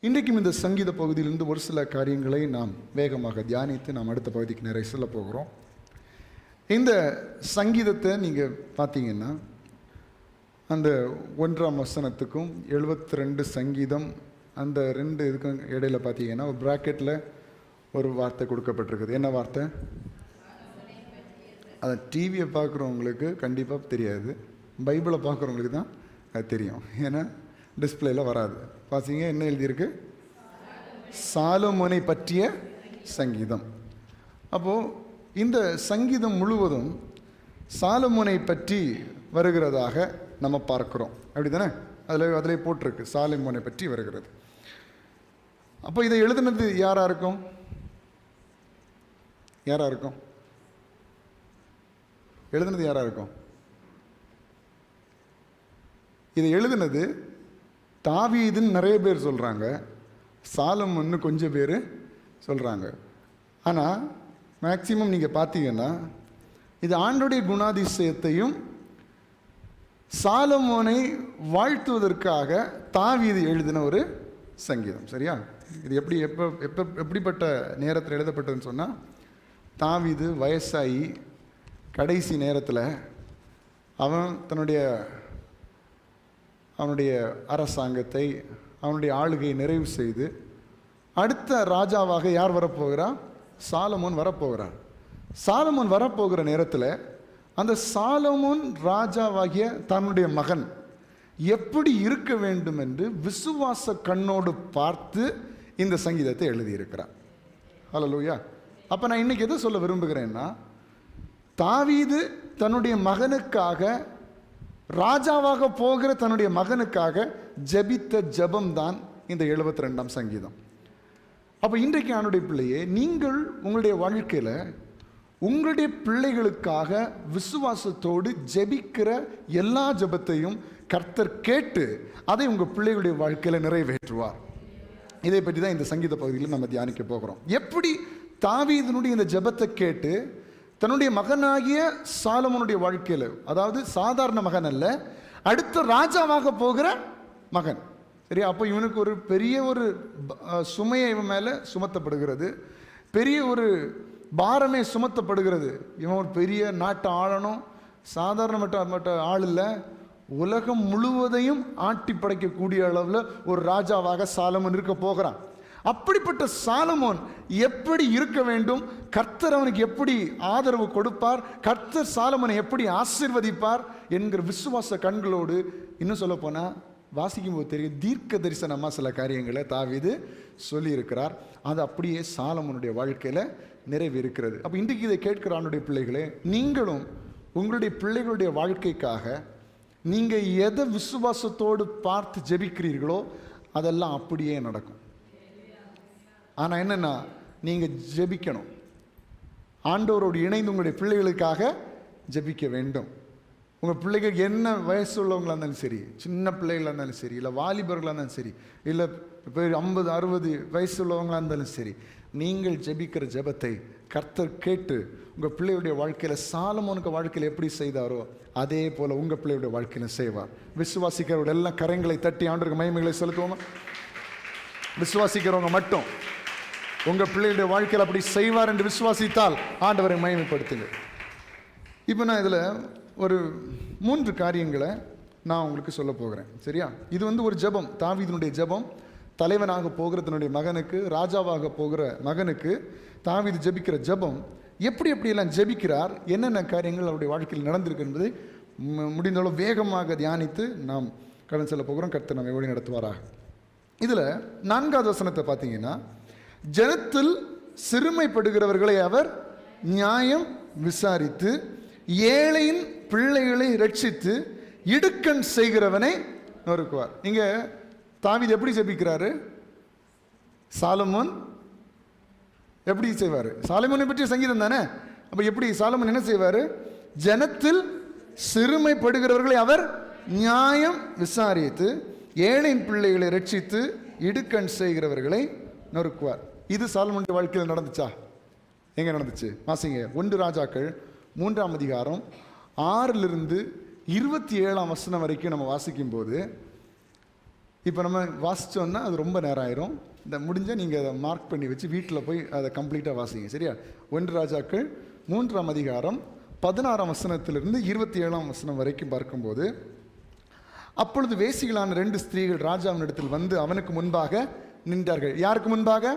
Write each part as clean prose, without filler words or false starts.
இன்றைக்கும் இந்த சங்கீத பகுதியிலிருந்து ஒரு சில காரியங்களை நாம் வேகமாக தியானித்து நாம் அடுத்த பகுதிக்கு நிறைய சொல்ல போகிறோம். இந்த சங்கீதத்தை நீங்கள் பார்த்தீங்கன்னா அந்த 1ஆம் வசனத்துக்கும் 72 சங்கீதம் அந்த 2 இதுக்கும் இடையில பார்த்தீங்கன்னா ஒரு ப்ராக்கெட்டில் ஒரு வார்த்தை கொடுக்கப்பட்டிருக்குது. என்ன வார்த்தை? அதை டிவியை பார்க்குறவங்களுக்கு கண்டிப்பாக தெரியாது, பைபிளை பார்க்குறவங்களுக்கு தான் அது தெரியும். ஏன்னா டிஸ்பிளேயில் வராது. பார்த்தீங்க என்ன எழுதியிருக்கு? சாலமோனை பற்றிய சங்கீதம். அப்போது இந்த சங்கீதம் முழுவதும் சாலமோனை பற்றி வருகிறதாக நம்ம பார்க்குறோம். அப்படி தானே? அதில் போட்டிருக்கு சாலமோனை பற்றி வருகிறது. அப்போ இதை எழுதுனது யாராக இருக்கும்? எழுதுனது யாராக இருக்கும்? இதை எழுதுனது தாவீதுன்னு நிறைய பேர் சொல்கிறாங்க, சாலமோன்னு கொஞ்சம் பேர் சொல்கிறாங்க. ஆனால் மேக்சிமம் நீங்கள் பார்த்தீங்கன்னா இது ஆண்டோடைய குணாதிசயத்தையும் சாலமோனை வாழ்த்துவதற்காக தாவீது எழுதின ஒரு சங்கீதம். சரியா? இது எப்படிப்பட்ட நேரத்தில் எழுதப்பட்டதுன்னு சொன்னால், தாவீது வயசாகி கடைசி நேரத்தில் அவனுடைய அரசாங்கத்தை அவனுடைய ஆளுகையை நிறைவு செய்து அடுத்த ராஜாவாக யார் வரப்போகிறார்? சாலமோன் வரப்போகிறார். சாலமோன் வரப்போகிற நேரத்தில் அந்த சாலமோன் ராஜாவாகிய தன்னுடைய மகன் எப்படி இருக்க வேண்டும் என்று விசுவாச கண்ணோடு பார்த்து இந்த சங்கீதத்தை எழுதியிருக்கிறார். ஹல்லேலூயா. அப்போ நான் இன்னைக்கு எதை சொல்ல விரும்புகிறேன்னா, தாவீது தன்னுடைய மகனுக்காக, ராஜாவாக போகிற தன்னுடைய மகனுக்காக ஜெபித்த ஜெபம்தான் இந்த 72ஆம் சங்கீதம். அப்போ இன்றைக்கு ஆண்டுடைய பிள்ளையே, நீங்கள் உங்களுடைய வாழ்க்கையில் உங்களுடைய பிள்ளைகளுக்காக விசுவாசத்தோடு ஜெபிக்கிற எல்லா ஜெபத்தையும் கர்த்தர் கேட்டு அதை உங்கள் பிள்ளைகளுடைய வாழ்க்கையில் நிறைவேற்றுவார். இதை பற்றி தான் இந்த சங்கீத பகுதியில் நம்ம தியானிக்க போகிறோம். எப்படி தாவீதினுடைய இந்த ஜெபத்தை கேட்டு தன்னுடைய மகனாகிய சாலமோனுடைய வாழ்க்கையில், அதாவது சாதாரண மகன் அல்ல, அடுத்த ராஜாவாக போகிற மகன். சரியா? அப்போ இவனுக்கு ஒரு பெரிய ஒரு சுமையை இவன் மேலே சுமத்தப்படுகிறது, பெரிய ஒரு பாரமே சுமத்தப்படுகிறது. இவன் ஒரு பெரிய நாட்டை ஆளணும், சாதாரண ஆள் இல்லை, உலகம் முழுவதையும் ஆட்டி படைக்கக்கூடிய அளவில் ஒரு ராஜாவாக சாலமோன் இருக்க போகிறான். அப்படிப்பட்ட சாலமோன் எப்படி இருக்க வேண்டும், கர்த்தர் அவனுக்கு எப்படி ஆதரவு கொடுப்பார், கர்த்தர் சாலமோனை எப்படி ஆசீர்வதிப்பார் என்கிற விசுவாச கண்களோடு, இன்னும் சொல்ல போனால் வாசிக்கும் போது தெரியும், தீர்க்க தரிசனமாக சில காரியங்களை தாவீது சொல்லியிருக்கிறார். அது அப்படியே சாலமோனுடைய வாழ்க்கையில் நிறைவேறுகிறது. அப்போ இன்றைக்கு இதை கேட்கிற ஆண்டுடைய பிள்ளைகளே, நீங்களும் உங்களுடைய பிள்ளைகளுடைய வாழ்க்கைக்காக நீங்கள் எதை விசுவாசத்தோடு பார்த்து ஜெபிக்கிறீர்களோ அதெல்லாம் அப்படியே நடக்கும். ஆனால் என்னென்னா, நீங்கள் ஜெபிக்கணும், ஆண்டவரோடு இணைந்து உங்களுடைய பிள்ளைகளுக்காக ஜெபிக்க வேண்டும். உங்கள் பிள்ளைகள் என்ன வயசு உள்ளவங்களாக இருந்தாலும் சரி, சின்ன பிள்ளைகளாக இருந்தாலும் சரி, இல்லை வாலிபர்களாக இருந்தாலும் சரி, இல்லை 50 60 வயசு உள்ளவங்களாக இருந்தாலும் சரி, நீங்கள் ஜெபிக்கிற ஜெபத்தை கர்த்தர் கேட்டு உங்கள் பிள்ளையுடைய வாழ்க்கையில் சாலமோனுக்கு வாழ்க்கையில் எப்படி செய்தாரோ அதே போல் உங்கள் பிள்ளையுடைய வாழ்க்கையில் செய்வார். விசுவாசிக்கிறவங்க எல்லாம் கரங்களை தட்டி ஆண்டவருக்கு மகிமைகளை செலுத்துவோமா? விசுவாசிக்கிறவங்க மட்டும் உங்கள் பிள்ளையுடைய வாழ்க்கையில் அப்படி செய்வார் என்று விசுவாசித்தால் ஆண்டவரை மகிமைப்படுத்துங்க. இப்போ நான் இதில் ஒரு 3 காரியங்களை நான் உங்களுக்கு சொல்ல போகிறேன். சரியா? இது ஒரு ஜெபம், தாவீதினுடைய ஜெபம். தலைவனாக போகிற தன்னுடைய மகனுக்கு, ராஜாவாக போகிற மகனுக்கு தாவீது ஜெபிக்கிற ஜெபம். எப்படியெல்லாம் ஜெபிக்கிறார், என்னென்ன காரியங்கள் அவருடைய வாழ்க்கையில் நடந்திருக்கு என்பதை முடிந்தளவு வேகமாக தியானித்து நாம் கடந்து செல்ல போகிறோம். கர்த்தர் நம்மை வழி நடத்துவாராக. இதில் 4வது வசனத்தை பார்த்தீங்கன்னா, ஜனத்தில் சிறுமைப்படுகிறவர்களை அவர் நியாயம் விசாரித்து ஏழையின் பிள்ளைகளை ரட்சித்து இடுக்கண் செய்கிறவனை நொறுக்குவார். இங்க தாவீது எப்படி ஜெபிக்கிறாரு? சாலமோன் எப்படி செய்வார்? சாலமோனை பற்றிய சங்கீதம் தானே. அப்ப எப்படி சாலமோன் என்ன செய்வார்? ஜனத்தில் சிறுமைப்படுகிறவர்களை அவர் நியாயம் விசாரித்து ஏழையின் பிள்ளைகளை ரட்சித்து இடுக்கண் செய்கிறவர்களை நொறுக்குவார். இது சாலமோனுடைய வாழ்க்கையில் நடந்துச்சா? எங்க நடந்துச்சு? வாசிங்க. 1 ராஜாக்கள் 3ஆம் அதிகாரம் 6 to 27 வசனம் வரைக்கும் நம்ம வாசிக்கும் போது இப்போ நம்ம வாசித்தோன்னா அது ரொம்ப நேரம் ஆயிரும். இந்த முடிஞ்சால் நீங்கள் அதை மார்க் பண்ணி வச்சு வீட்டில் போய் அதை கம்ப்ளீட்டாக வாசிங்க, சரியா? 1 ராஜாக்கள் 3ஆம் அதிகாரம் 16ஆம் வசனத்திலிருந்து 27ஆம் வசனம் வரைக்கும் பார்க்கும்போது, அப்பொழுது வேசிகளான 2 ஸ்திரீகள் ராஜாவினிடத்தில் வந்து அவனுக்கு முன்பாக நின்றார்கள். யாருக்கு முன்பாக?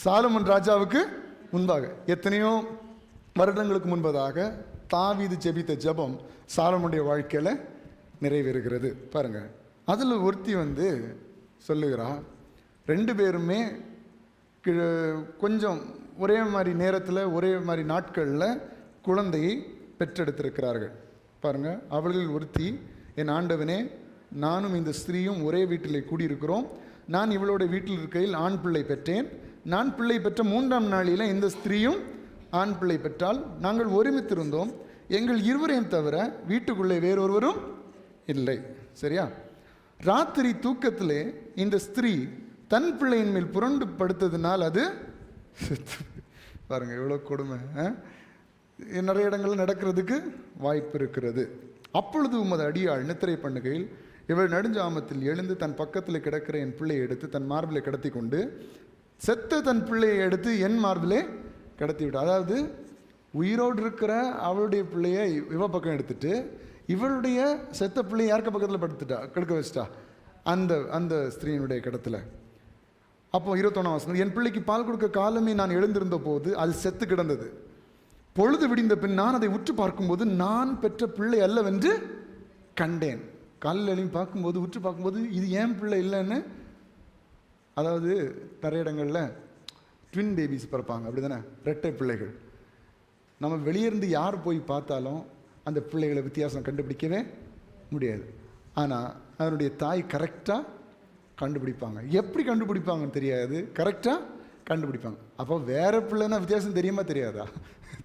சாலமோன் ராஜாவுக்கு முன்பாக. எத்தனையோ வருடங்களுக்கு முன்பதாக தாவீது ஜெபித்த ஜெபம் சாலமோனுடைய வாழ்க்கையில் நிறைவேறுகிறது. பாருங்க, அதில் ஒருத்தி வந்து சொல்லுகிறா, 2 பேருமே கொஞ்சம் ஒரே மாதிரி நேரத்தில் ஒரே மாதிரி நாட்களில் குழந்தையை பெற்றெடுத்திருக்கிறார்கள். பாருங்க, அவர்களில் ஒருத்தி, என் ஆண்டவனே, நானும் இந்த ஸ்திரீயும் ஒரே வீட்டிலே கூடியிருக்கிறோம். நான் இவளோட வீட்டில் இருக்கையில் ஆண் பிள்ளை பெற்றேன். நான் பிள்ளை பெற்ற 3ஆம் நாளில் இந்த ஸ்திரீயும் ஆண் பிள்ளை பெற்றால் நாங்கள் ஒருமித்திருந்தோம். எங்கள் இருவரையும் தவிர வீட்டுக்குள்ளே வேறொருவரும் இல்லை. சரியா? ராத்திரி தூக்கத்திலே இந்த ஸ்திரீ தன் பிள்ளையின் மேல் புரண்டு படுத்ததுனால் அது பாருங்க எவ்வளோ கொடுமை. நிறைய இடங்களில் நடக்கிறதுக்கு வாய்ப்பு இருக்கிறது. அப்பொழுது உமது அடியாள் நித்திரை பண்ணுகையில் இவள் நெடுஞ்சாமத்தில் எழுந்து தன் பக்கத்தில் கிடக்கிற என் பிள்ளையை எடுத்து தன் மார்பிலை கடத்தி கொண்டு செத்த தன் பிள்ளையை எடுத்து என் மார்பிலே கடத்தி விட்டா. அதாவது உயிரோடு இருக்கிற அவளுடைய பிள்ளையை இவ பக்கம் எடுத்துட்டு இவளுடைய செத்த பிள்ளையை யாருக்கு பக்கத்தில் படுத்துட்டா, கெடுக்க வச்சிட்டா, அந்த ஸ்திரீனுடைய கிடத்துல. அப்போ 21ஆம் வசனம், என் பிள்ளைக்கு பால் கொடுக்க காலமே நான் எழுந்திருந்த போது அது செத்து கிடந்தது. பொழுது விடிந்த பின் நான் அதை உற்று பார்க்கும்போது நான் பெற்ற பிள்ளை அல்லவென்று கண்டேன். காலையில் எழுப்பி பார்க்கும்போது உற்று பார்க்கும்போது இது ஏன் பிள்ளை இல்லைன்னு. அதாவது நிறைய இடங்களில் ட்வின் பேபிஸ் பிறப்பாங்க, அப்படி தானே, இரட்டை பிள்ளைகள். நம்ம வெளியிருந்து யார் போய் பார்த்தாலும் அந்த பிள்ளைகளை வித்தியாசம் கண்டுபிடிக்கவே முடியாது. ஆனால் அதனுடைய தாய் கரெக்டாக கண்டுபிடிப்பாங்க. எப்படி கண்டுபிடிப்பாங்கன்னு தெரியாது, கரெக்டாக கண்டுபிடிப்பாங்க. அப்போ வேறு பிள்ளைன்னா வித்தியாசம் தெரியுமா தெரியாதா?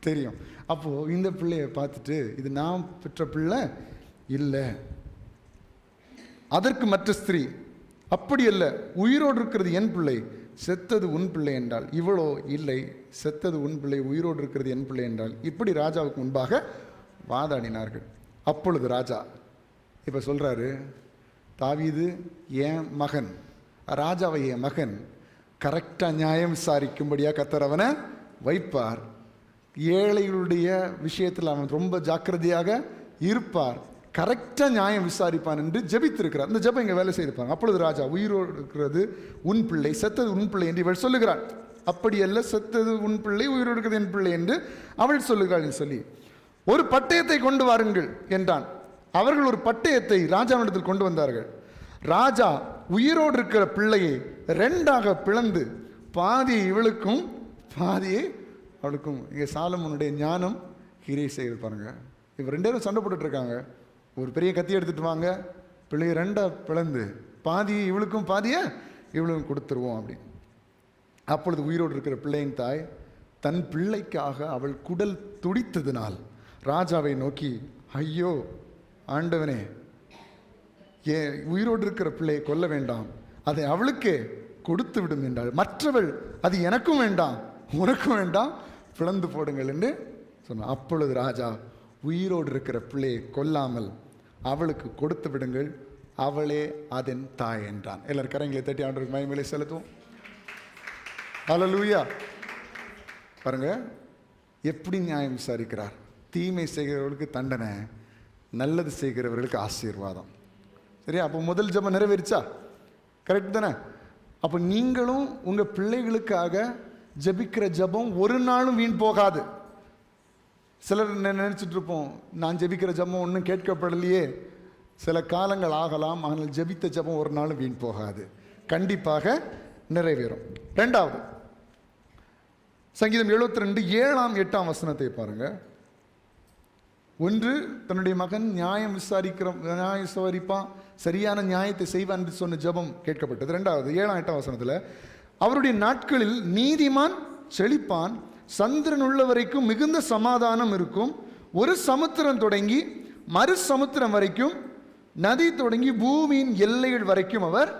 தெரியும். அப்போது இந்த பிள்ளையை பார்த்துட்டு இது நான் பெற்ற பிள்ளை இல்லை. அதற்கு மற்ற ஸ்திரீ, அப்படி அல்ல, உயிரோடு இருக்கிறது என் பிள்ளை, செத்தது உன் பிள்ளை என்றால். இவளோ, இல்லை, செத்தது உன் பிள்ளை, உயிரோடு இருக்கிறது என் பிள்ளை என்றால். இப்படி ராஜாவுக்கு முன்பாக வாதாடினார்கள். அப்பொழுது ராஜா இப்போ சொல்கிறாரு, தாவீது என் மகன், ராஜாவை என் மகன், கரெக்டாக நியாயம் விசாரிக்கும்படியாக கர்த்தர் அவனை வைப்பார். ஏழைகளுடைய விஷயத்தில் அவன் ரொம்ப ஜாக்கிரதையாக இருப்பார், கரெக்டாக நியாயம் விசாரிப்பான் என்று ஜெபித்திருக்கிறார். இந்த ஜெபம் இங்கே வேலை செய்திருப்பாங்க. அப்பொழுது ராஜா, உயிரோடு இருக்கிறது உன் பிள்ளை, செத்தது உன் பிள்ளை என்று இவள் சொல்லுகிறாள். அப்படி அல்ல, செத்தது உன் பிள்ளை, உயிரோடு இருக்கிறது என் பிள்ளை என்று அவள் சொல்லுகிறாள் என்று சொல்லி, ஒரு பட்டயத்தை கொண்டு வாருங்கள் என்றான். அவர்கள் ஒரு பட்டயத்தை ராஜாவிடத்தில் கொண்டு வந்தார்கள். ராஜா உயிரோடு இருக்கிற பிள்ளையை 2ஆக பிளந்து பாதியை இவளுக்கும் பாதியை அவளுக்கும். இங்கே சாலமோனுடைய ஞானம் கிரியை செய்து பாருங்க. இவங்க 2 பேரும் சண்டை போட்டுட்டு இருக்காங்க. ஒரு பெரிய கத்தி எடுத்துட்டு வாங்க, பிள்ளையை 2ஆக பிளந்து பாதியை இவளுக்கும் பாதியை இவளுக்கும் கொடுத்துருவோம் அப்படின்னு. அப்பொழுது உயிரோடு இருக்கிற பிள்ளையின் தாய் தன் பிள்ளைக்காக அவள் குடல் துடித்ததினால் ராஜாவை நோக்கி, ஐயோ ஆண்டவனே, உயிரோடு இருக்கிற பிள்ளையை கொல்ல வேண்டாம், அதை அவளுக்கே கொடுத்து விடும் என்றாள். மற்றவள், அது எனக்கும் வேண்டாம் உனக்கும் வேண்டாம், பிளந்து போடுங்கள் என்று சொன்னான். அப்பொழுது ராஜா, உயிரோடு இருக்கிற பிள்ளையை கொல்லாமல் அவளுக்கு கொடுத்து விடுங்கள், அவளே அதன் தாய் என்றான். எல்லாரும் கரங்களை தட்டி ஆண்டவருக்கு மகிமையை செலுத்துவோம். ஹல்லேலூயா. பாருங்க எப்படி நியாயம் விசாரிக்கிறார். தீமை செய்கிறவர்களுக்கு தண்டனை, நல்லது செய்கிறவர்களுக்கு ஆசீர்வாதம். சரியா? அப்போ முதல் ஜெபம் நிறைவேறிச்சா? கரெக்ட் தானே? அப்போ நீங்களும் உங்கள் பிள்ளைகளுக்காக ஜெபிக்கிற ஜெபம் ஒரு நாளும் வீண் போகாது. சிலர் நினச்சிட்டு இருப்போம், நான் ஜெபிக்கிற ஜெபம் ஒன்றும் கேட்கப்படலையே, சில காலங்கள் ஆகலாம், ஆனால் ஜெபித்த ஜெபம் ஒரு நாளும் வீண் போகாது, கண்டிப்பாக நிறைவேறும். 2வது சங்கீதம் 72 7ஆம் 8ஆம் வசனத்தை பாருங்க. ஒன்று, தன்னுடைய மகன் நியாயம் விசாரிப்பான், சரியான நியாயத்தை செய்வான் என்று சொன்ன ஜெபம் கேட்கப்பட்டது. 2வது 7ஆம் 8ஆம் வசனத்தில், அவருடைய நாட்களில் நீதிமான் செழிப்பான், சந்திரன் உள்ள வரைக்கும் மிகுந்த சமாதானம் இருக்கும், ஒரு சமுத்திரம் தொடங்கி மறு சமுத்திரம் வரைக்கும், நதி தொடங்கி பூமியின் எல்லைகள் வரைக்கும் அவர்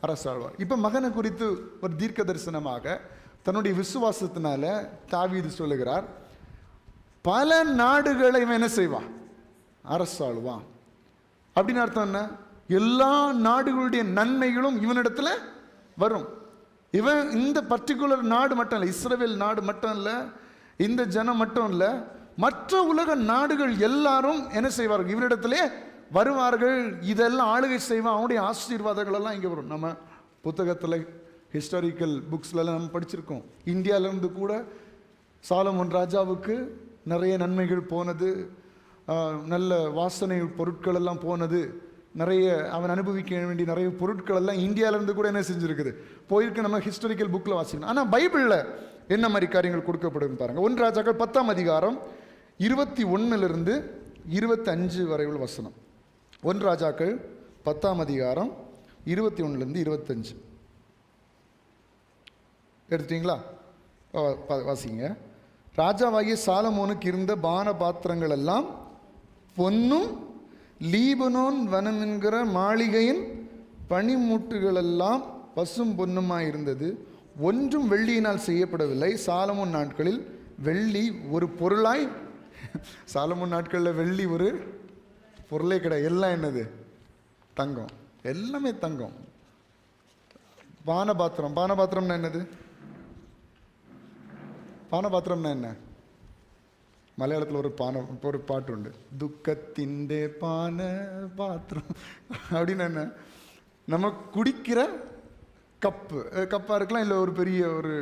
அரசாழ்வார். இப்போ மகனை குறித்து ஒரு தீர்க்க தரிசனமாக தன்னுடைய விசுவாசத்தினால தாவீது சொல்லுகிறார், பல நாடுகளை இவன் என்ன செய்வான்? அரசாளுவான். அப்படின்னு அர்த்தம் என்ன? எல்லா நாடுகளுடைய நன்மைகளும் இவனிடத்துல வரும். இவன் இந்த பர்டிகுலர் நாடு மட்டும் இல்லை, இஸ்ரவேல் நாடு மட்டும் இல்லை, இந்த ஜனம் மட்டும் இல்லை, மற்ற உலக நாடுகள் எல்லாரும் என்ன செய்வார்கள்? இவரிடத்திலே வருவார்கள். இதெல்லாம் ஆளுகை செய்வான். அவனுடைய ஆசீர்வாதங்கள் எல்லாம் இங்கே வரும். நம்ம புத்தகத்தில் ஹிஸ்டாரிக்கல் புக்ஸ்லாம் நம்ம படிச்சிருக்கோம். இந்தியாவிலேருந்து கூட சாலமோன் ராஜாவுக்கு நிறைய நன்மைகள் போனது, நல்ல வாசனை பொருட்கள் எல்லாம் போனது, நிறைய அவன் அனுபவிக்க வேண்டிய நிறைய பொருட்கள் எல்லாம் இந்தியாவிலேருந்து கூட என்ன செஞ்சுருக்குது, போயிருக்கு. நம்ம ஹிஸ்டாரிக்கல் புக்கில் வாசிக்கணும். ஆனால் பைபிளில் என்ன மாதிரி காரியங்கள் கொடுக்கப்படும் பாருங்கள். 1 ராஜாக்கள் 10ஆம் அதிகாரம் 21 25 வரை உள்ள வசனம். 1 ராஜாக்கள் 10ஆம் அதிகாரம் 21 25 எடுத்துட்டீங்களா? வாசிங்க. ராஜாவாகிய சாலமோனுக்கு இருந்த பான பாத்திரங்கள் எல்லாம் பொன்னும் லீபனோன் வனம் என்கிற மாளிகையின் பனிமூட்டுகள் எல்லாம் பசும் பொன்னுமாய் இருந்தது. ஒன்றும் வெள்ளியினால் செய்யப்படவில்லை. சாலமோன் நாட்களில் வெள்ளி ஒரு பொருளாய், சாலமோன் நாட்களில் வெள்ளி ஒரு பொருளே கிடையாது. எல்லாம் என்னது? தங்கம். எல்லாமே தங்கம். பானபாத்திரம். பானபாத்திரம்னா என்னது? பானபாத்திரம்னா என்ன? மலையாளத்தில் ஒரு பாட்டு உண்டு, துக்கத்திൻ്റെ பான பாத்திரம் அப்படின்னு. என்ன? நம்ம குடிக்கிற கப்பாக இருக்கலாம், இல்லை ஒரு பெரிய ஒரு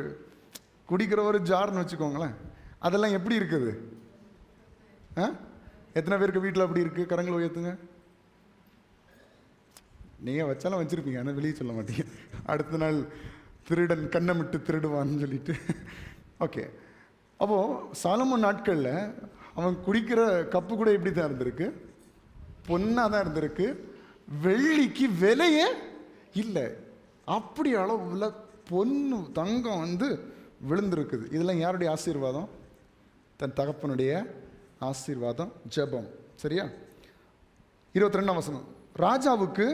குடிக்கிற ஒரு ஜார்னு வச்சுக்கோங்களேன். அதெல்லாம் எப்படி இருக்குது? எத்தனை பேருக்கு வீட்டில் அப்படி இருக்குது? கரங்களை உயர்த்துங்க. நீங்கள் வச்சாலும் வச்சுருப்பீங்க, ஆனால் வெளியே சொல்ல மாட்டீங்க. அடுத்த நாள் திருடன் கண்ணமிட்டு திருடுவான்னு சொல்லிட்டு. ஓகே, அப்போது சாலமோன் நாட்களில் அவன் குடிக்கிற கப்பு கூட எப்படி தான் இருந்திருக்கு? பொன்னாக தான் இருந்திருக்கு. வெள்ளிக்கு விலையே இல்லை. அப்படி அளவுல பொண்ணு தங்கம் விழுந்திருக்குது. இதெல்லாம் யாருடைய ஆசீர்வாதம்? தன் தகப்பனுடைய ஆசீர்வாதம், ஜெபம். சரியா? 22ஆம் வசனம். ராஜாவுக்கு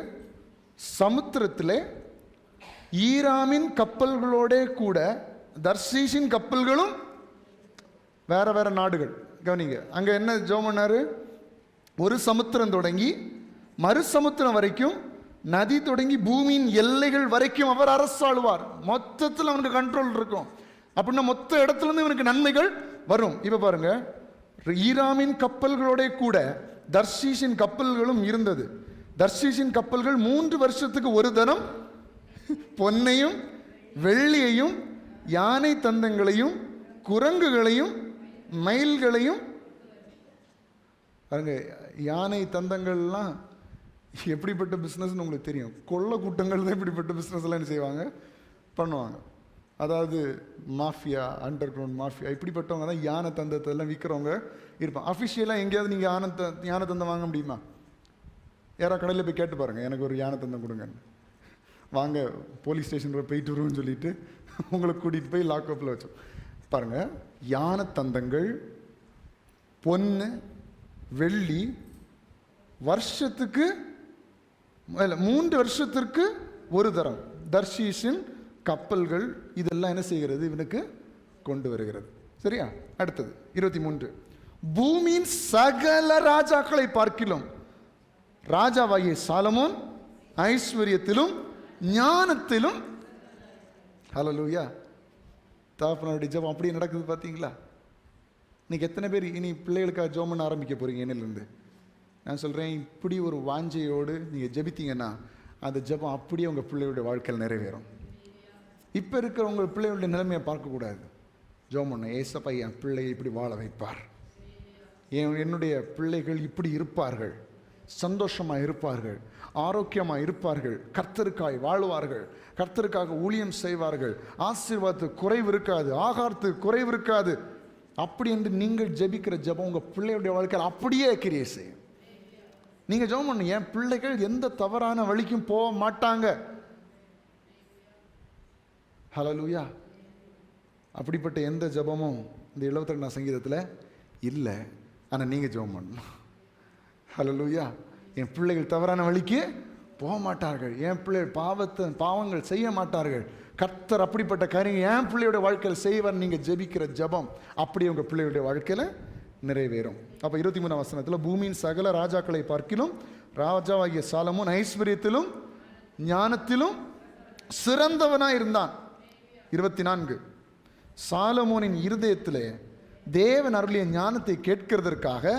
சமுத்திரத்திலே ஈராமின் கப்பல்களோட கூட தர்ஷீஷின் கப்பல்களும், வேற வேற நாடுகள். கவனிங்க, அங்க என்ன ஜெபம் பண்ணாரு? ஒரு சமுத்திரம் தொடங்கி மறு சமுத்திரம் வரைக்கும், நதி தொடங்கி பூமியின் எல்லைகள் வரைக்கும் அவர் அரசாளுவார். மொத்தத்தில் அவனுக்கு கண்ட்ரோல் இருக்கும். அப்படின்னா மொத்த இடத்துல இருந்து இவனுக்கு நன்மைகள் வரும். இப்ப பாருங்க, ஈராமின் கப்பல்களோட கூட தர்ஷீஷின் கப்பல்களும் இருந்தது. தர்ஷீஷின் கப்பல்கள் 3 வருஷத்துக்கு ஒரு தரம் பொன்னையும் வெள்ளியையும் யானை தந்தங்களையும் குரங்குகளையும் மயில்களையும். பாருங்க, யானை தந்தங்கள்லாம் எப்படிப்பட்ட பிஸ்னஸ்ன்னு உங்களுக்கு தெரியும். கொள்ள கூட்டங்கள் தான் இப்படிப்பட்ட பிஸ்னஸ் எல்லாம் என்ன செய்வாங்க, பண்ணுவாங்க. அதாவது மாஃபியா, அண்டர் கிரவுண்ட் மாஃபியா, இப்படிப்பட்டவங்க தான் யானை தந்தத்தை எல்லாம் விற்கிறவங்க இருப்பாங்க. அஃபிஷியலாக எங்கேயாவது நீங்கள் யானை தந்தம் வாங்க முடியுமா? யாராவது கடையில் போய் கேட்டு பாருங்கள், எனக்கு ஒரு யானை தந்தம் கொடுங்கன்னு. வாங்க போலீஸ் ஸ்டேஷனில் போயிட்டு வருவோம்னு சொல்லிட்டு உங்களை கூட்டிகிட்டு போய் லாக்அப்பில் வச்சோம். பாருங்கள், யானை தந்தங்கள், பொன்னு, வெள்ளி, வருஷத்துக்கு 3 வருஷத்திற்கு ஒரு தரம் தர்ஷீஷின் கப்பல்கள் இதெல்லாம் என்ன செய்கிறது? இவனுக்கு கொண்டு வருகிறது. சரியா? அடுத்தது 23. பூமியின் சகல ராஜாக்களை பார்க்கிலும் ராஜாவாகிய சாலமோன் ஐஸ்வர்யத்திலும் ஞானத்திலும். ஹல்லேலூயா. தகப்பனுடைய ஜெபம் அப்படியே நடக்குது. பார்த்தீங்களா? இன்னைக்கு எத்தனை பேர் இனி பிள்ளைகளுக்காக ஜெபம் பண்ண ஆரம்பிக்க போறீங்க? என்னிலிருந்து நான் சொல்கிறேன், இப்படி ஒரு வாஞ்சையோடு நீங்கள் ஜெபித்தீங்கன்னா அந்த ஜெபம் அப்படியே உங்கள் பிள்ளைகளுடைய வாழ்க்கையில் நிறைவேறும். இப்போ இருக்கிற உங்கள் பிள்ளைகளுடைய நிலைமையை பார்க்கக்கூடாது. ஜெபம் பண்ண, ஏசப்பா என் பிள்ளையை இப்படி வாழ வைப்பார், என்னுடைய பிள்ளைகள் இப்படி இருப்பார்கள், சந்தோஷமாக இருப்பார்கள், ஆரோக்கியமாக இருப்பார்கள், கர்த்தருக்காய் வாழ்வார்கள், கர்த்தருக்காக ஊழியம் செய்வார்கள், ஆசீர்வாதத்துக்கு குறைவு இருக்காது, ஆகாரத்துக்கு குறைவு இருக்காது. அப்படி என்று நீங்கள் ஜெபிக்கிற ஜெபம் உங்கள் பிள்ளையுடைய வாழ்க்கையில் அப்படியே கிரியை செய்யும். நீங்கள் ஜெபம் பண்ணு, என் பிள்ளைகள் எந்த தவறான வழிக்கும் போக மாட்டாங்க. ஹல்லேலூயா. அப்படிப்பட்ட எந்த ஜெபமும் இந்த 72ஆம் சங்கீதத்தில் இல்லை. ஆனால் நீங்கள் ஜெபம் பண்ணணும். ஹல்லேலூயா. என் பிள்ளைகள் தவறான வழிக்கு போக மாட்டார்கள், என் பிள்ளைகள் பாவங்கள் செய்ய மாட்டார்கள், கர்த்தர் அப்படிப்பட்ட காரியம் என் பிள்ளையோட வாழ்க்கையில் செய்வார். நீங்கள் ஜெபிக்கிற ஜெபம் அப்படி உங்கள் பிள்ளையுடைய வாழ்க்கையில் நிறைவேறும். அப்போ 23ஆம் வசனத்தில் பூமியின் சகல ராஜாக்களை பார்க்கிலும் ராஜாவாகிய சாலமோன் ஐஸ்வர்யத்திலும் ஞானத்திலும் சிறந்தவனாய் இருந்தான். 24 சாலமோனின் இருதயத்திலே தேவன் அருளிய ஞானத்தை கேட்கிறதற்காக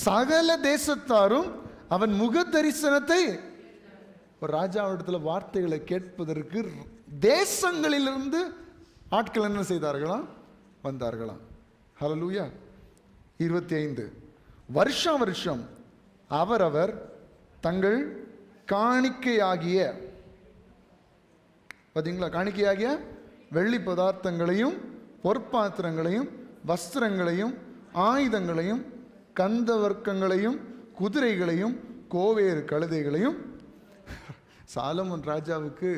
சகல தேசத்தாரும் அவன் முக தரிசனத்தை, ஒரு ராஜாவிடத்தில் வார்த்தைகளை கேட்பதற்கு தேசங்களிலிருந்து ஆட்கள் என்ன செய்தார்களாம்? வந்தார்களாம். ஹல்லேலூயா. 25 வருஷா வருஷம் அவரவர் தங்கள் காணிக்கையாகிய, பார்த்தீங்களா, காணிக்கையாகிய வெள்ளி பதார்த்தங்களையும் பொற்பாத்திரங்களையும் வஸ்திரங்களையும் ஆயுதங்களையும் கந்தவர்க்கங்களையும் குதிரைகளையும் கோவேறு கழுதைகளையும். சாலமோன் ராஜாவுக்கு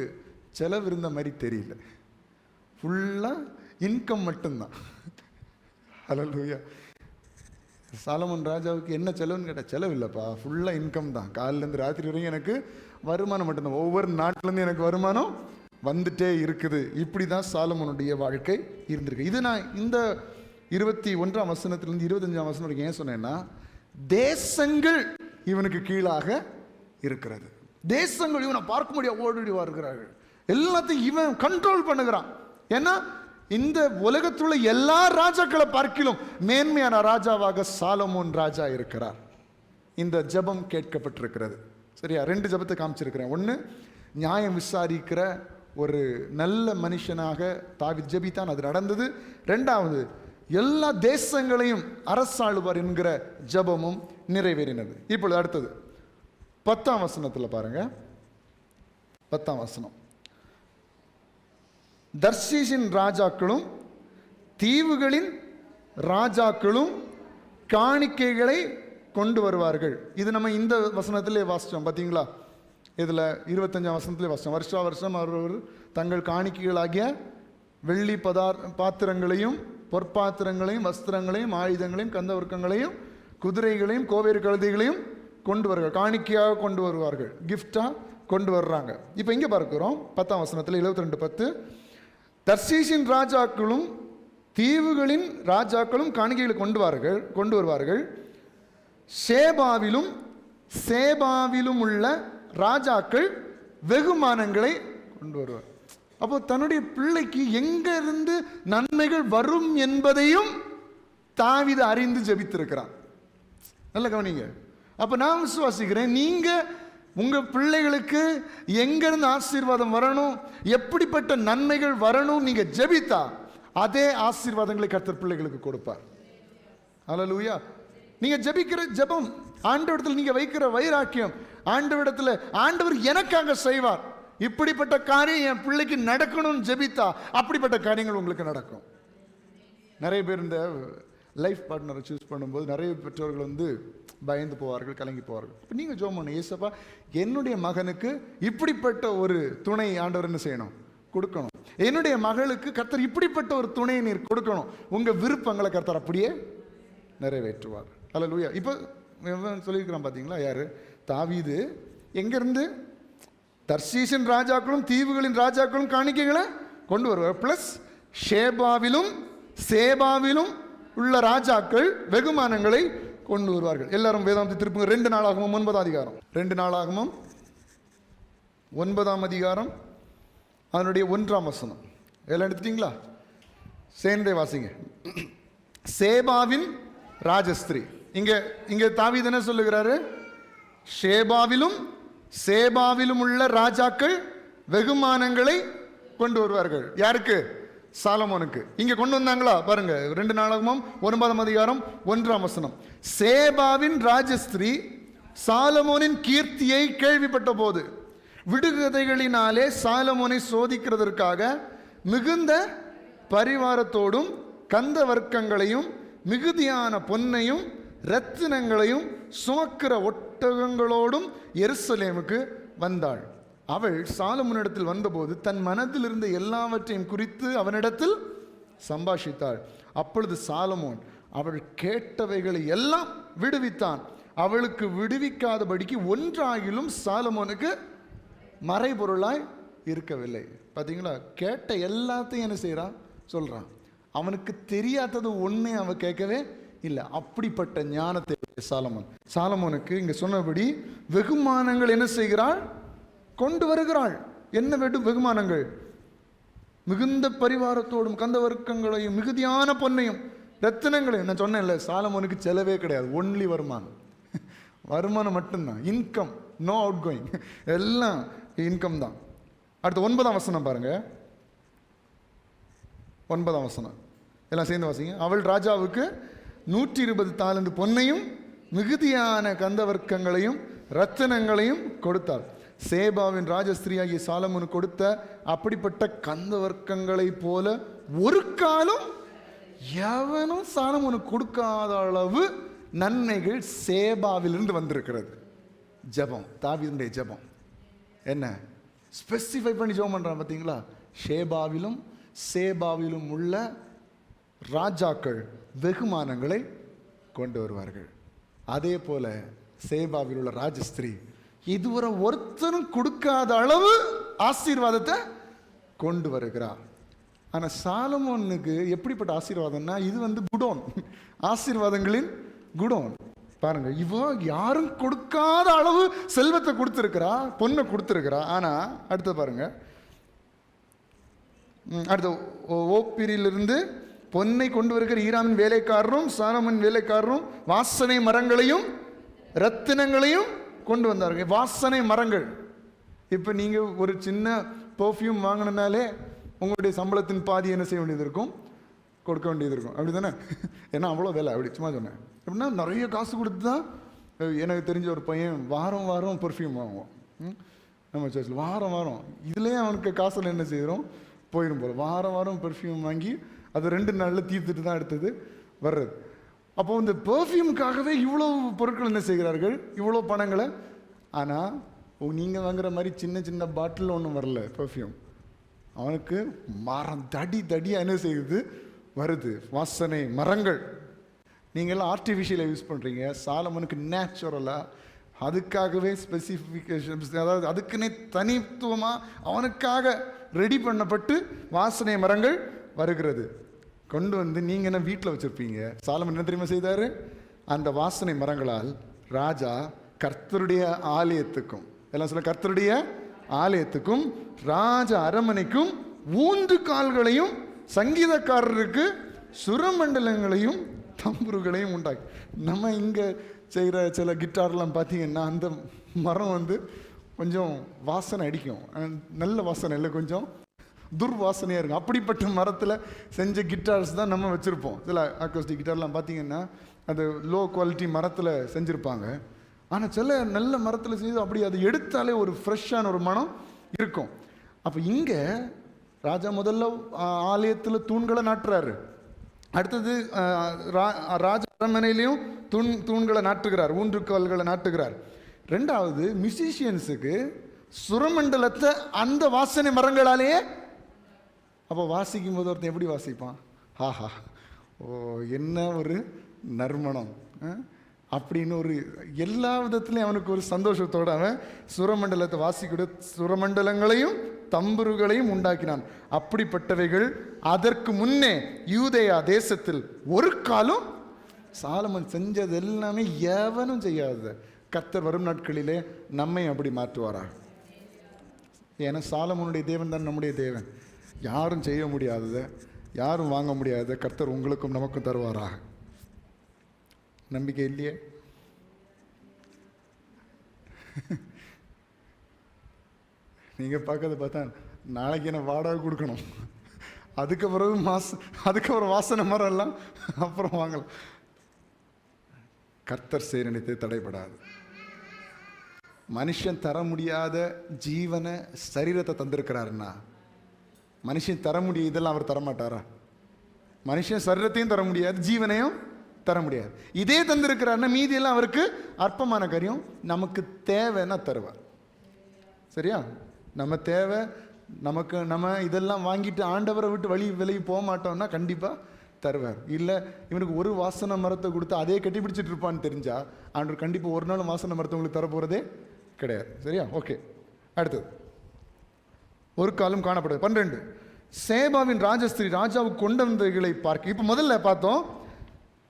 செலவு இருந்த மாதிரி தெரியல, ஃபுல்லாக இன்கம் மட்டும்தான். ஹல்லேலூயா. சாலமோன் ராஜாவுக்கு என்ன செலவுன்னு கேட்டால் செலவு இல்லைப்பா, ஃபுல்லாக இன்கம் தான். காலிலேருந்து ராத்திரி வரைக்கும் எனக்கு வருமானம் மட்டும்தான், ஒவ்வொரு நாட்டிலேருந்து எனக்கு வருமானம் வந்துட்டே இருக்குது. இப்படி தான் சாலமோனுடைய வாழ்க்கை இருந்திருக்கு. இது நான் இந்த 21ஆம் வசனத்திலிருந்து 25ஆம் வசனம் வரைக்கும் ஏன் சொன்னேன்னா, தேசங்கள் இவனுக்கு கீழாக இருக்கிறது. தேசங்கள் இவனை பார்க்க முடியாது ஓடி வருகிறார்கள், எல்லாத்தையும் இவன் கண்ட்ரோல் பண்ணுகிறான். ஏன்னா இந்த உலகத்துள்ள எல்லா ராஜாக்களை பார்க்கிலும் மேன்மையான ராஜாவாக சாலமோன் ராஜா இருக்கிறார். இந்த ஜெபம் கேட்கப்பட்டிருக்கிறது. சரியா? 2 ஜெபத்தை காமிச்சிருக்கிறேன். ஒன்று, நியாயம் விசாரிக்கிற ஒரு நல்ல மனுஷனாக தாவீது ஜெபித்தான், அது நடந்தது. 2வது, எல்லா தேசங்களையும் அரசாளுவார் என்கிற ஜெபமும் நிறைவேறினது. இப்பொழுது அடுத்தது 10ஆம் வசனத்தில் பாருங்க. 10ஆம் வசனம், தர்ஷீஷின் ராஜாக்களும் தீவுகளின் ராஜாக்களும் காணிக்கைகளை கொண்டு வருவார்கள். இது நம்ம இந்த வசனத்திலே வாசித்தோம், பார்த்தீங்களா? இதில் 25ஆம் வசனத்திலே வாசித்தோம். வருஷா வருஷம் அவர் தங்கள் காணிக்கைகளாகிய வெள்ளி பாத்திரங்களையும் பொற்பாத்திரங்களையும் வஸ்திரங்களையும் ஆயுதங்களையும் கந்தவர்க்கங்களையும் குதிரைகளையும் கோவேறு கழுதைகளையும் கொண்டு வருவார்கள், காணிக்கையாக கொண்டு வருவார்கள், கிஃப்டாக கொண்டு வர்றாங்க. இப்போ இங்கே பார்க்கிறோம் 10ஆம் வசனத்தில் 72:10, தர்ஷீஷின் ராஜாக்களும் தீவுகளின் ராஜாக்களும் காணிக்கைகளை கொண்டு வருவார்கள். சேபாவிலும் உள்ள ராஜாக்கள் வெகுமானங்களை கொண்டு வருவார். அப்போ தன்னுடைய பிள்ளைக்கு எங்கிருந்து நன்மைகள் வரும் என்பதையும் தாவீது அறிந்து ஜெபித்திருக்கிறான். நல்ல கவனிங்க. அப்போ நான் விசுவாசிக்கிறேன், நீங்க உங்க பிள்ளைகளுக்கு எங்கிருந்து ஆசீர்வாதம் வரணும், எப்படிப்பட்ட நன்மைகள் வரணும் நீங்க ஜெபித்தா அதே ஆசீர்வாதங்களை கர்த்தர் பிள்ளைகளுக்கு கொடுப்பார். ஹல்லேலூயா. நீங்க ஜெபிக்கிற ஜெபம், ஆண்டவரிடத்தில் நீங்க வைக்கிற வைராக்கியம், ஆண்டவரிடத்தில் ஆண்டவர் எனக்காக செய்வார், இப்படிப்பட்ட காரியம் என் பிள்ளைக்கு நடக்கணும்னு ஜெபித்தா அப்படிப்பட்ட காரியங்கள் உங்களுக்கு நடக்கும். நிறைய பேர் இந்த லைஃப் பார்ட்னரை சூஸ் பண்ணும்போது நிறைய பெற்றோர்கள் பயந்து போவார்கள், கலங்கி போவார்கள். இப்போ நீங்கள் ஜெபம் பண்ணு, ஏசப்பா என்னுடைய மகனுக்கு இப்படிப்பட்ட ஒரு துணை ஆண்டவர் என்ன செய்யணும், கொடுக்கணும். என்னுடைய மகளுக்கு கர்த்தர் இப்படிப்பட்ட ஒரு துணையை நீர் கொடுக்கணும். உங்கள் விருப்பங்களை கர்த்தர் அப்படியே நிறைவேற்றுவார். ஹல்லேலூயா. இப்போ சொல்லியிருக்கிறான் பார்த்தீங்களா, யார்? தாவீது. எங்கேருந்து? தர்ஷீஷின் ராஜாக்களும் தீவுகளின் ராஜாக்களும் காணிக்கைகளை கொண்டு வருவார். ப்ளஸ் சேபாவிலும் உள்ள ராஜாக்கள் வெகுமானங்களை கொண்டு வருவார்கள். எல்லாரும் வேதாந்தி திருப்புங்க. 2 நாளாகமும் 9ஆம் அதிகாரம், 2 நாளாகமும் 9ஆம் அதிகாரம் அதனுடைய 1ஆம் வசனம். எல்லாம் எடுத்துட்டீங்களா? சேர்ந்தே வாசிங்க. சேபாவின் ராஜஸ்திரீ. இங்க தாவீது என்ன சொல்லுகிறாரு? சேபாவிலும் உள்ள ராஜாக்கள் வெகுமானங்களை கொண்டு வருவார்கள். யாருக்கு? சாலமோனுக்கு. இங்க கொண்டு வந்தாங்களா? பாருங்க, 2 நாளாகமும் 9ஆம் அதிகாரம் 1ஆம் வசனம். சேபாவின் ராஜஸ்திரீ சாலமோனின் கீர்த்தியை கேள்விப்பட்ட போது விடுகதைகளினாலே சாலமோனை சோதிக்கிறதற்காக மிகுந்த பரிவாரத்தோடும் கந்த வர்க்கங்களையும் மிகுதியான பொன்னையும் இரத்தினங்களையும் சுமக்கிற ஒட்டகங்களோடும் எருசலேமுக்கு வந்தாள். அவள் சாலமோனிடத்தில் வந்தபோது தன் மனதில் இருந்த எல்லாவற்றையும் குறித்து அவனிடத்தில் சம்பாஷித்தாள். அப்பொழுது சாலமோன் அவள் கேட்டவைகளை எல்லாம் விடுவித்தான். அவளுக்கு விடுவிக்காதபடிக்கு ஒன்றாகிலும் சாலமோனுக்கு மறைபொருளாய் இருக்கவில்லை. பார்த்தீங்களா? கேட்ட எல்லாத்தையும் என்ன செய்யறான், சொல்றான். அவனுக்கு தெரியாதது ஒன்றே அவன் கேட்கவே இல்லை. அப்படிப்பட்ட ஞானத்தை சாலமோன். சாலமோனுக்கு இங்க சொன்னபடி வெகுமானங்கள் என்ன செய்கிறாள்? கொண்டு வருகிறாள். என்ன வெகுமானங்கள்? மிகுந்த பரிவாரத்தோடும் கந்தவர்க்கங்களையும் மிகுதியான பொன்னையும் ரத்தினங்களையும். நான் சொன்னேன்ல, சாலமோனுக்கு செலவே கிடையாது, ஒன்லி வருமானம். வருமானம் மட்டும்தான், இன்கம், நோ அவுட் கோயிங், எல்லாம் இன்கம் தான். அடுத்து 9ஆம் வசனம் பாருங்க. 9ஆம் வசனம் எல்லாம் சேர்ந்து வாசிங்க. அவள் ராஜாவுக்கு 120 தாலந்து பொன்னையும் மிகுதியான கந்தவர்க்கங்களையும் ரத்தினங்களையும் கொடுத்தாள். சேபாவின் ராஜஸ்திரியாகிய சாலமோனு கொடுத்த அப்படிப்பட்ட கந்தவர்க்கங்களை போல ஒரு காலம் எவனும் சாலமோனுக்கு கொடுக்காத அளவு நன்மைகள் சேபாவிலிருந்து வந்திருக்கிறது. ஜபம், தாவீதுடைய ஜபம் என்ன ஸ்பெசிஃபை பண்ணி ஜெபம் பண்றான் பார்த்தீங்களா? ஷேபாவிலும் சேபாவிலும் உள்ள ராஜாக்கள் வெகுமானங்களை கொண்டு வருவார்கள். அதே போல சேபாவில் உள்ள ராஜஸ்திரீ இதுவரை ஒருத்தரும் கொடுக்காத அளவு ஆசீர்வாதத்தை கொண்டு வருகிறார். ஆனால் சாலமோனுக்கு எப்படிப்பட்ட ஆசீர்வாதம்னா, இது குடோன், ஆசீர்வாதங்களின் குடோன். பாருங்க, இவ யாரும் கொடுக்காத அளவு செல்வத்தை கொடுத்திருக்கிறா, பொண்ணை கொடுத்திருக்கிறா. ஆனா அடுத்து பாருங்க, அடுத்த ஓப்பிரிலிருந்து பொன்னை கொண்டு வருகிற ஈராமின் வேலைக்காரரும் சாலமோன் வேலைக்காரரும் வாசனை மரங்களையும் ரத்தினங்களையும் கொண்டு வந்தார்கள். வாசனை மரங்கள். இப்போ நீங்க ஒரு சின்ன பெர்ஃப்யூம் வாங்கினாலே உங்களுடைய சம்பளத்தின் பாதி என்ன செய்ய வேண்டியது இருக்கும்? கொடுக்க வேண்டியது இருக்கும். அப்படி தானே? ஏன்னா அவ்வளோ வேலை. அப்படி சும்மா சொன்னேன். எப்படின்னா நிறைய காசு கொடுத்து தான். எனக்கு தெரிஞ்ச ஒரு பையன் வாரம் வாரம் பெர்ஃப்யூம் வாங்குவோம் நம்ம சர்ச்சில். வாரம் வாரம் இதுலேயே அவனுக்கு காசில் என்ன செய்கிறோம் போயிடும் போல். வாரம் வாரம் பெர்ஃப்யூம் வாங்கி அது 2 நாளில் தீர்த்துட்டு தான் அடுத்தது வர்றது. அப்போ இந்த பெர்ஃப்யூமுக்காகவே இவ்வளோ பொருட்கள் என்ன செய்கிறார்கள், இவ்வளோ பணங்களை. ஆனால் நீங்கள் வாங்குற மாதிரி சின்ன சின்ன பாட்டில் ஒன்றும் வரல பெர்ஃப்யூம். அவனுக்கு மரம் தடியாக என்ன செய்யுது வருது, வாசனை மரங்கள். நீங்கள்லாம் ஆர்டிஃபிஷியலை யூஸ் பண்ணுறீங்க. சாலமோனுக்கு நேச்சுரலாக அதுக்காகவே ஸ்பெசிஃபிகேஷன்ஸ், அதாவது அதுக்குன்னே தனித்துவமாக அவனுக்காக ரெடி பண்ணப்பட்டு வாசனை மரங்கள் வருகிறது. கொண்டு வந்து நீங்கள் என்ன வீட்டில் வச்சுருப்பீங்க. சாலமோன் என்ன தெரியுமா செய்தார்? அந்த வாசனை மரங்களால் ராஜா கர்த்தருடைய ஆலயத்துக்கும், எல்லாம் சொல்ல, கர்த்தருடைய ஆலயத்துக்கும் ராஜ அரமனைக்கும் ஊந்து கால்களையும் சங்கீதக்காரருக்கு சுரமண்டலங்களையும் தம்புருகளையும் உண்டாக்கி. நம்ம இங்கே செய்கிற சில கிட்டார்லாம் பார்த்தீங்கன்னா அந்த மரம் கொஞ்சம் வாசனை அடிக்கும். நல்ல வாசனை இல்லை, கொஞ்சம் துர்வாசனையாக இருக்கும். அப்படிப்பட்ட மரத்தில் செஞ்ச கிட்டார்ஸ் தான் நம்ம வச்சுருப்போம். சில அக்கோஸ்டிக் கிட்டார்லாம் பார்த்தீங்கன்னா அது லோ குவாலிட்டி மரத்தில் செஞ்சுருப்பாங்க. ஆனால் சில நல்ல மரத்தில் செய்து அப்படி அது எடுத்தாலே ஒரு ஃப்ரெஷ்ஷான ஒரு மனம் இருக்கும். அப்போ இங்கே ராஜா முதல்ல ஆலயத்தில் தூண்களை நாட்டுறாரு. அடுத்தது ராஜ அரண்மனையிலையும் தூண்களை நாட்டுகிறார், ஊன்றுகால்களை நாட்டுகிறார். ரெண்டாவது மியூசிஷியன்ஸுக்கு சுரமண்டலத்தை அந்த வாசனை மரங்களாலேயே. அப்போ வாசிக்கும் போது ஒருத்தன் எப்படி வாசிப்பான்? ஆஹா, ஓ என்ன ஒரு நறுமணம் அப்படின்னு ஒரு எல்லா விதத்துலையும் அவனுக்கு ஒரு சந்தோஷத்தோடு அவன் சுரமண்டலத்தை வாசிக்கூட சுரமண்டலங்களையும் தம்புருகளையும் உண்டாக்கினான். அப்படிப்பட்டவைகள் அதற்கு முன்னே யூதேயா தேசத்தில் ஒரு காலம் சாலமோன் செஞ்சது எல்லாமே எவனும் செய்யாத. கர்த்தர் வரும் நாட்களிலே நம்மை அப்படி மாற்றுவாரா? ஏன்னா சாலமோனுடைய தேவன் தான் நம்முடைய தேவன். யாரும் செய்ய முடியாததை, யாரும் வாங்க முடியாததை கர்த்தர் உங்களுக்கும் நமக்கும் தருவாராக. நம்பிக்கை இல்லையே? நீங்கள் பார்க்கறத பார்த்தா நாளைக்கு என்ன வாடகை கொடுக்கணும், அதுக்கப்புறம் வாசனை மரம் எல்லாம் அப்புறம் வாங்கலாம். கர்த்தர் செய்ய தடைபடாது. மனுஷன் தர முடியாத ஜீவனை சரீரத்தை தந்திருக்கிறாருன்னா மனுஷன் தர முடியும், இதெல்லாம் அவர் தரமாட்டாரா? மனுஷன் சரீரத்தையும் தர முடியாது, ஜீவனையும் தர முடியாது. இதே தந்திருக்கிறாருன்னா மீதியெல்லாம் அவருக்கு அற்பமான காரியம். நமக்கு தேவைன்னா தருவார். சரியா? நம்ம தேவை நமக்கு, நம்ம இதெல்லாம் வாங்கிட்டு ஆண்டவரை விட்டு விலகி போக மாட்டோம்னா கண்டிப்பாக தருவார். இல்லை இவனுக்கு ஒரு வாசனை மரத்தை கொடுத்து அதே கட்டி பிடிச்சிட்டு இருப்பான்னு தெரிஞ்சா ஆண்டவர் கண்டிப்பாக ஒரு நாள் வாசனை மரத்தை உங்களுக்கு தர போகிறதே கிடையாது. சரியா? ஓகே, அடுத்தது ஒரு காலம் காணப்படுது. 12 சேபாவின் ராஜஸ்திரி ராஜாவுக்கு கொண்டு வந்தவைகளை பார்க்க. இப்போ முதல்ல பார்த்தோம்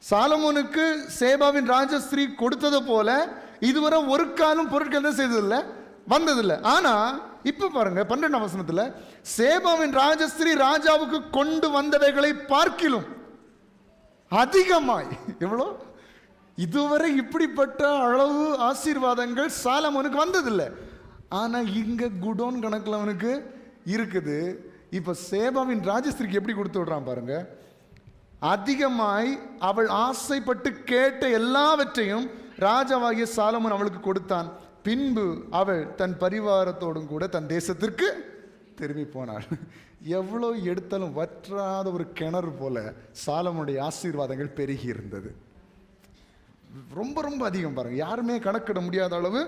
சாலமோனுக்கு சேபாவின் ராஜஸ்திரீ கொடுத்தது போல இதுவரை ஒரு காலம் பொருட்கள் தான் செய்ததில்லை, வந்ததில்லை. ஆனா இப்ப பாருங்க 12ஆம் வசனத்துல, சேபாவின் ராஜஸ்திரீ ராஜாவுக்கு கொண்டு வந்தவைகளை பார்க்கிலும் அதிகமாய், எவ்வளோ, இதுவரை இப்படிப்பட்ட அளவு ஆசீர்வாதங்கள் சாலமோனுக்கு வந்ததில்லை. ஆனா இங்க குடோன் கணக்குல அவனுக்கு இருக்குது. இப்ப சேபாவின் ராஜஸ்திரிக்கு எப்படி கொடுத்து விடுறான் பாருங்க. அதிகமாய் அவள் ஆசைப்பட்டு கேட்ட எல்லாவற்றையும் ராஜாவாகிய சாலமோன் அவளுக்கு கொடுத்தான். பின்பு அவள் தன் பரிவாரத்தோடும் கூட தன் தேசத்திற்கு திரும்பி போனாள். எவ்வளோ எடுத்தாலும் வற்றாத ஒரு கிணறு போல சாலமோனுடைய ஆசீர்வாதங்கள் பெருகி இருந்தது. ரொம்ப ரொம்ப அதிகம் பாருங்க, யாருமே கணக்கிட முடியாத அளவு.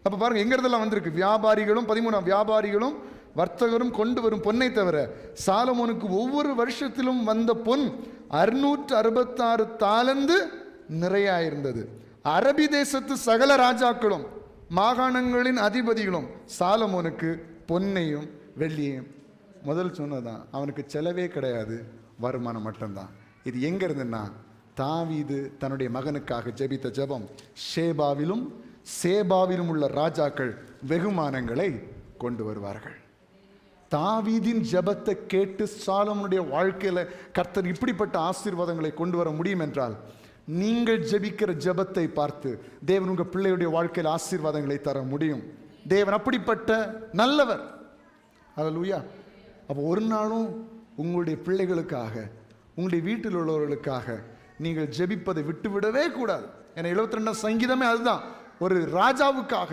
அப்ப பாருங்க எங்க இருந்தெல்லாம் வந்திருக்கு. வியாபாரிகளும் 13ஆம் வியாபாரிகளும் வர்த்தகரும் கொண்டு வரும் பொன்னை தவிர சாலமோனுக்கு ஒவ்வொரு வருஷத்திலும் வந்த பொன் 666 தாலந்து நிறையாயிருந்தது. அரபி தேசத்து சகல ராஜாக்களும் மாகாணங்களின் அதிபதிகளும் சாலமோனுக்கு பொன்னையும் வெள்ளியையும், முதல் சொன்னதான் அவனுக்கு செலவே கிடையாது, வருமானம் மட்டும்தான். இது எங்க இருந்துன்னா, தாவீது தன்னுடைய மகனுக்காக ஜெபித்த ஜெபம். ஷேபாவிலும் சேபாவிலும் உள்ள ராஜாக்கள் வெகுமானங்களை கொண்டு வருவார்கள். தாவீதின் ஜெபத்தை கேட்டு சாலமோனுடைய வாழ்க்கையில கர்த்தர் இப்படிப்பட்ட ஆசீர்வாதங்களை கொண்டு வர முடியும் என்றால், நீங்கள் ஜெபிக்கிற ஜெபத்தை பார்த்து தேவன் உங்க பிள்ளையுடைய வாழ்க்கையில் ஆசீர்வாதங்களை தர முடியும். தேவன் அப்படிப்பட்ட நல்லவர். ஹல்லேலூயா. அப்போ ஒரு நாளும் உங்களுடைய பிள்ளைகளுக்காக, உங்களுடைய வீட்டில் உள்ளவர்களுக்காக நீங்கள் ஜெபிப்பதை விட்டுவிடவே கூடாது. ஏன்னா 72ஆம் சங்கீதமே அதுதான். ஒரு ராஜாவுக்காக,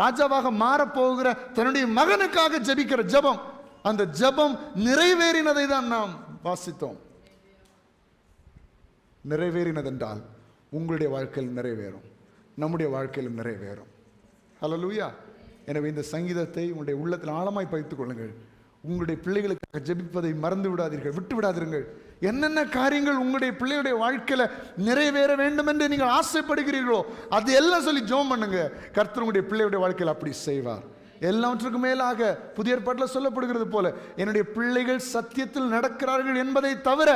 ராஜாவாக மாறப்போகிற தன்னுடைய மகனுக்காக ஜெபிக்கிற ஜெபம், அந்த ஜெபம் நிறைவேறினதை தான் நாம் வாசித்தோம். நிறைவேறினதென்றால் உங்களுடைய வாழ்க்கையில் நிறைவேறும், நம்முடைய வாழ்க்கையிலும் நிறைவேறும். ஹல்லேலூயா. எனவே இந்த சங்கீதத்தை உங்களுடைய உள்ளத்தில் ஆழமாய் பதித்துக் கொள்ளுங்கள். உங்களுடைய பிள்ளைகளுக்காக ஜெபிப்பதை மறந்து விடாதீர்கள், விட்டு விடாதீர்கள். என்னென்ன காரியங்கள் உங்களுடைய பிள்ளையுடைய வாழ்க்கையில நிறைவேற வேண்டும் என்று நீங்கள் ஆசைப்படுகிறீர்களோ அது எல்லாம் சொல்லி ஜெபம் பண்ணுங்க. கர்த்தர் உங்களுடைய பிள்ளையுடைய வாழ்க்கையில் அப்படி செய்வார். எல்லாவற்றுக்கும் மேலாக புதிய ஏற்பாட்டில் சொல்லப்படுகிறது போல, என்னுடைய பிள்ளைகள் சத்தியத்தில் நடக்கிறார்கள் என்பதை தவிர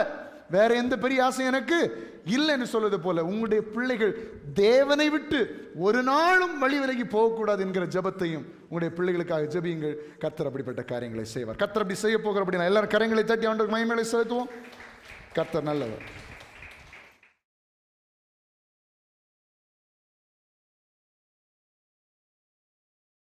வேற எந்த பெரிய ஆசை எனக்கு இல்லை என்று சொல்வது போல, உங்களுடைய பிள்ளைகள் தேவனை விட்டு ஒரு நாளும் வழி விலகி போகக்கூடாது என்கிற ஜெபத்தையும் உங்களுடைய பிள்ளைகளுக்காக ஜெபியுங்கள். கர்த்தர் அப்படிப்பட்ட காரியங்களை செய்வார். கர்த்தர் அப்படி செய்ய போகிற அப்படின்னா எல்லாரும் கரங்களை தட்டி ஆண்டவருக்கு மகிமையை செலுத்துவோம். கர்த்தர் நல்லவர்.